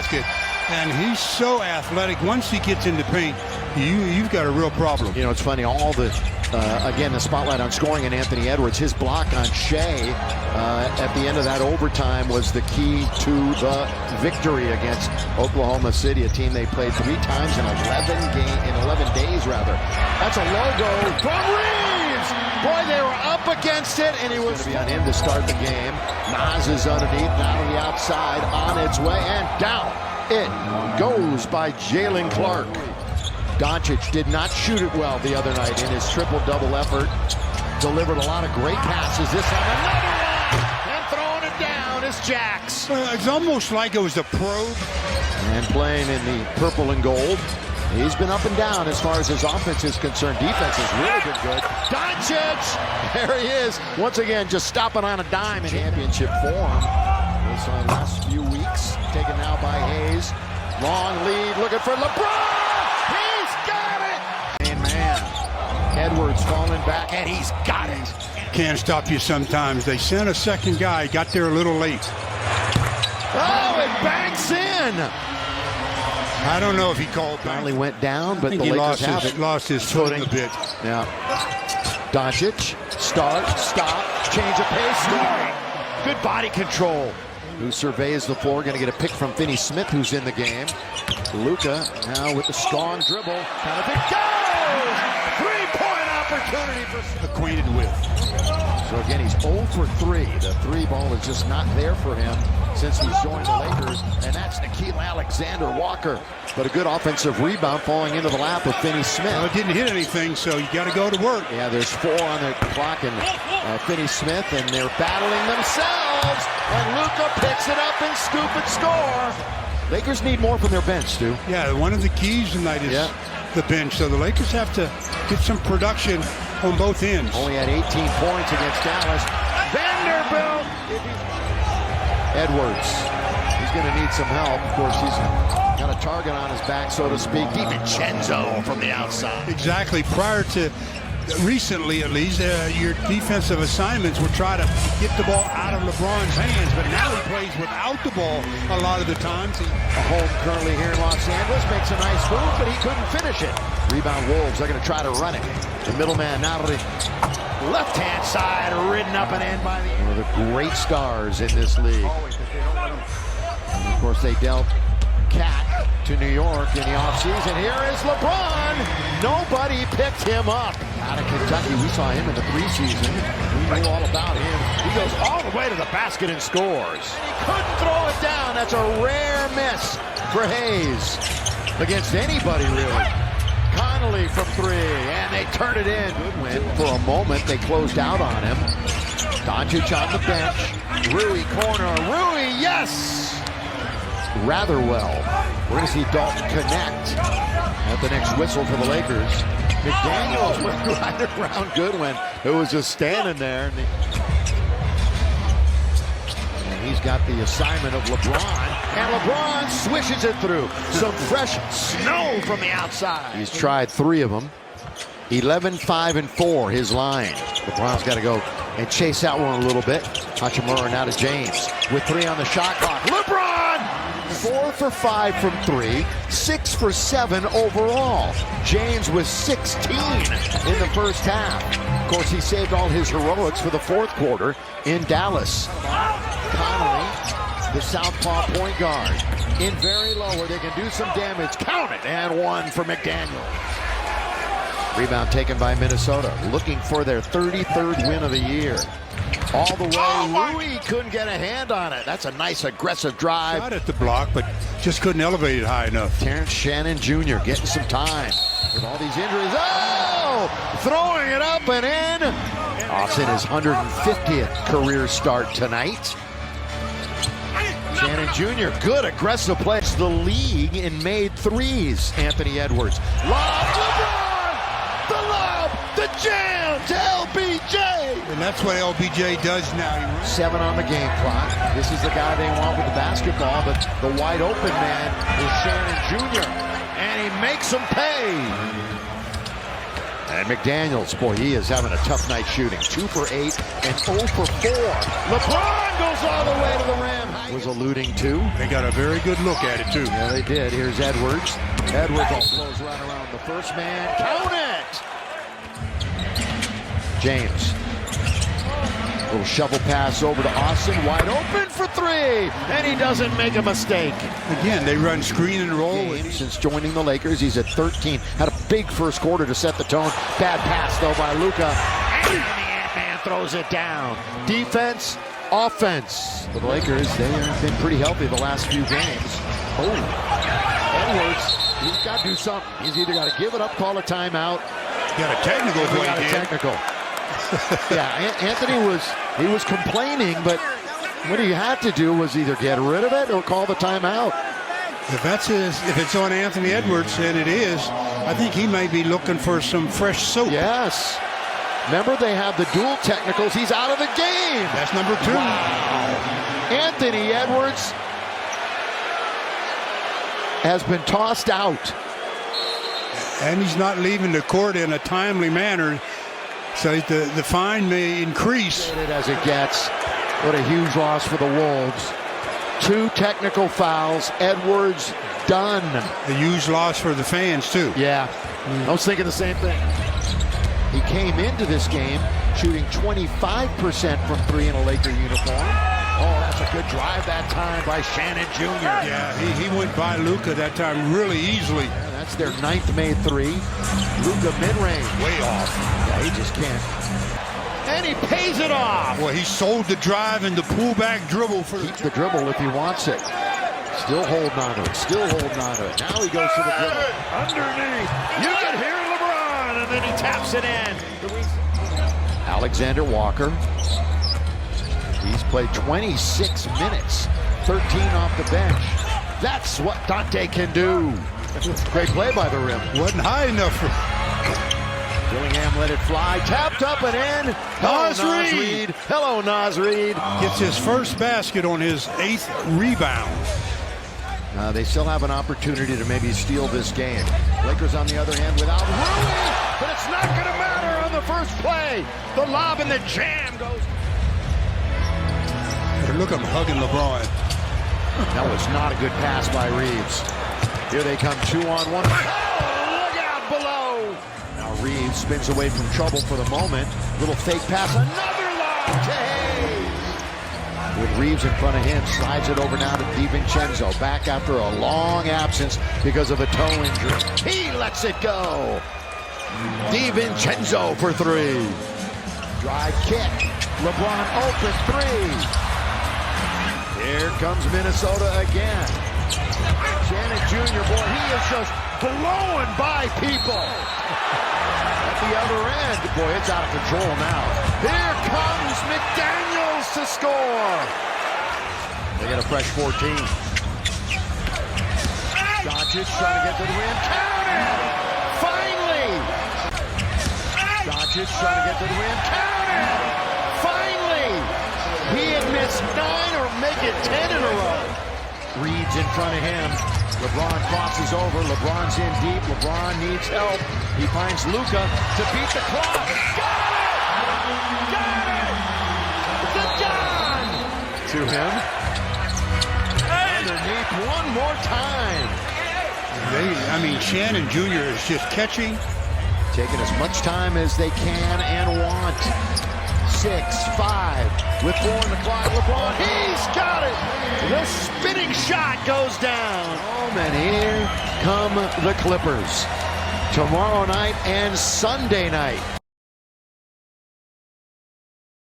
basket. And he's so athletic. Once he gets in the paint, you've got a real problem. You know, it's funny, all the, again, the spotlight on scoring in Anthony Edwards. His block on Shea at the end of that overtime was the key to the victory against Oklahoma City, a team they played 3 times in 11 days. That's a logo from Reaves. Boy, they were up against it, and he was going to be on him to start the game. Nas is underneath, now to the outside, on its way, and down. It goes by Jalen Clark. Doncic did not shoot it well the other night in his triple-double effort. Delivered a lot of great passes. This time another one! And throwing it down is Jax. It's almost like it was a probe. And playing in the purple and gold. He's been up and down as far as his offense is concerned. Defense has really been good. Doncic! There he is. Once again, just stopping on a dime in championship form. This last few weeks, taken now by Hayes. Long lead, looking for LeBron! He's got it! And man, Edwards falling back, and he's got it. Can't stop you sometimes. They sent a second guy, got there a little late. Oh, it banks in! I don't know if he called back. Finally went down, but the Lakers Lakers lost his footing a bit. Yeah. Doncic, stop, change of pace, scoring! Good body control. Who surveys the floor, going to get a pick from Finney Smith, who's in the game. Luka now with the strong dribble. Kind of it goes! 3-point opportunity for Acquainted with. So again, he's 0 for 3. The 3 ball is just not there for him since he's joined the Lakers, and that's Nickeil Alexander-Walker. But a good offensive rebound falling into the lap of Finney Smith. Well, it didn't hit anything, so you got to go to work. Yeah, there's 4 on the clock, and Finney Smith, and they're battling themselves. And Luka picks it up and scoop and score. Lakers need more from their bench, Stu. Yeah, one of the keys tonight is the bench. So the Lakers have to get some production on both ends. Only had 18 points against Dallas. Vanderbilt. Edwards. He's going to need some help. Of course, he's got a target on his back, so to speak. DiVincenzo from the outside. Exactly. Prior to recently, at least, your defensive assignments will try to get the ball out of LeBron's hands, but now he plays without the ball a lot of the times. Home currently here in Los Angeles makes a nice move, but he couldn't finish it. Rebound Wolves. They're going to try to run it. The middleman now to the left-hand side, ridden up and in by one of the great stars in this league. And of course, they dealt Cat to New York in the offseason. Here is LeBron. Nobody picked him up. Out of Kentucky, we saw him in the preseason. We knew all about him. He goes all the way to the basket and scores. He couldn't throw it down. That's a rare miss for Hayes against anybody, really. Connolly from 3, and they turn it in. Good win. For a moment, they closed out on him. Doncic on the bench. Rui corner. Rui, yes! Rather well. We're going to see Dalton connect at the next whistle for the Lakers. McDaniels went right around Goodwin, who was just standing there. And he's got the assignment of LeBron. And LeBron swishes it through. Some fresh snow from the outside. He's tried 3 of them. 11, 5, and 4, his line. LeBron's got to go and chase that one a little bit. Hachimura now to James with 3 on the shot clock. LeBron! 4 for 5 from 3, 6 for 7 overall. James was 16 in the first half. Of course, he saved all his heroics for the 4th quarter in Dallas. Connolly, the southpaw point guard, in very low where they can do some damage. Count it, and 1 for McDaniel. Rebound taken by Minnesota, looking for their 33rd win of the year. All the way, Rui couldn't get a hand on it. That's a nice aggressive drive. Shot at the block, but just couldn't elevate it high enough. Terrence Shannon Jr. getting some time with all these injuries. Oh! Throwing it up and in. Austin his 150th career start tonight. Shannon Jr. good aggressive play. The league in made threes. Anthony Edwards. Lob, LeBron! The lob, the jam to LBJ. And that's what LBJ does now. 7 on the game clock. This is the guy they want with the basketball, but the wide open man is Shannon Jr. And he makes him pay. And McDaniels, boy, he is having a tough night shooting. 2 for 8 and 0 for 4. LeBron goes all the way to the rim. Was alluding to. They got a very good look at it, too. Yeah, they did. Here's Edwards. Edwards all blows right around the first man. Count it! James. Little shovel pass over to Austin. Wide open for 3. And he doesn't make a mistake. Again, they run screen and roll. Since joining the Lakers, he's at 13. Had a big first quarter to set the tone. Bad pass, though, by Luka. And the Ant-Man throws it down. Defense, offense. For the Lakers, they have been pretty healthy the last few games. Oh, Edwards, he's got to do something. He's either got to give it up, call a timeout. Got a technical. Got a technical. Yeah, Anthony was complaining, but what he had to do was either get rid of it or call the timeout. If it's on Anthony Edwards, and it is, I think he may be looking for some fresh soap. Yes. Remember, they have the dual technicals. He's out of the game. That's number 2. Wow. Anthony Edwards has been tossed out. And he's not leaving the court in a timely manner. So the fine may increase. As it gets. What a huge loss for the Wolves. 2 technical fouls. Edwards done. A huge loss for the fans, too. Yeah, I was thinking the same thing. He came into this game shooting 25% from 3 in a Laker uniform. Oh, that's a good drive that time by Shannon Jr. Yeah, he went by Luka that time really easily. Yeah, that's their 9th made 3. Luka mid-range. Way off. Yeah, he just can't. And he pays it off. Well, he sold the drive and the pullback dribble for Keep the dribble if he wants it. Still holding on to it. Still holding on to it. Now he goes to the dribble. Underneath. You can hear LeBron, and then he taps it in. Alexander Walker. He's played 26 minutes. 13 off the bench. That's what Dante can do. Great play by the rim. Wasn't high enough for Dillingham let it fly. Tapped up and in. Nas Reed. Hello, Nas Reed. Gets his first basket on his 8th rebound. They still have an opportunity to maybe steal this game. Lakers, on the other hand, without Rui, but it's not going to matter on the first play. The lob and the jam goes. Look at him hugging LeBron. That was not a good pass by Reaves. Here they come, 2-on-1. Oh, look out below. Now Reaves spins away from trouble for the moment. Little fake pass. Another lob to Hayes. With Reaves in front of him, slides it over now to DiVincenzo. Back after a long absence because of a toe injury. He lets it go. DiVincenzo for 3. Drive kick. LeBron open 3. Here comes Minnesota again. Shannon Jr., boy, he is just blowing by people. At the other end, boy, it's out of control now. Here comes McDaniels to score. They get a fresh 14. Doncic trying to get to the rim. Count it! Finally! Doncic trying to get to the rim. Count it! Finally! He had missed 9 or make it 10 in a row. Reed's in front of him. LeBron crosses over. LeBron's in deep. LeBron needs help. He finds Luka to beat the clock. Got it! Got it! The Don! To him. Underneath one more time. Shannon Jr. is just catching. Taking as much time as they can and want. 6-5 with 4 on the clock. LeBron, he's got it. The spinning shot goes down. And here come the Clippers. Tomorrow night and Sunday night.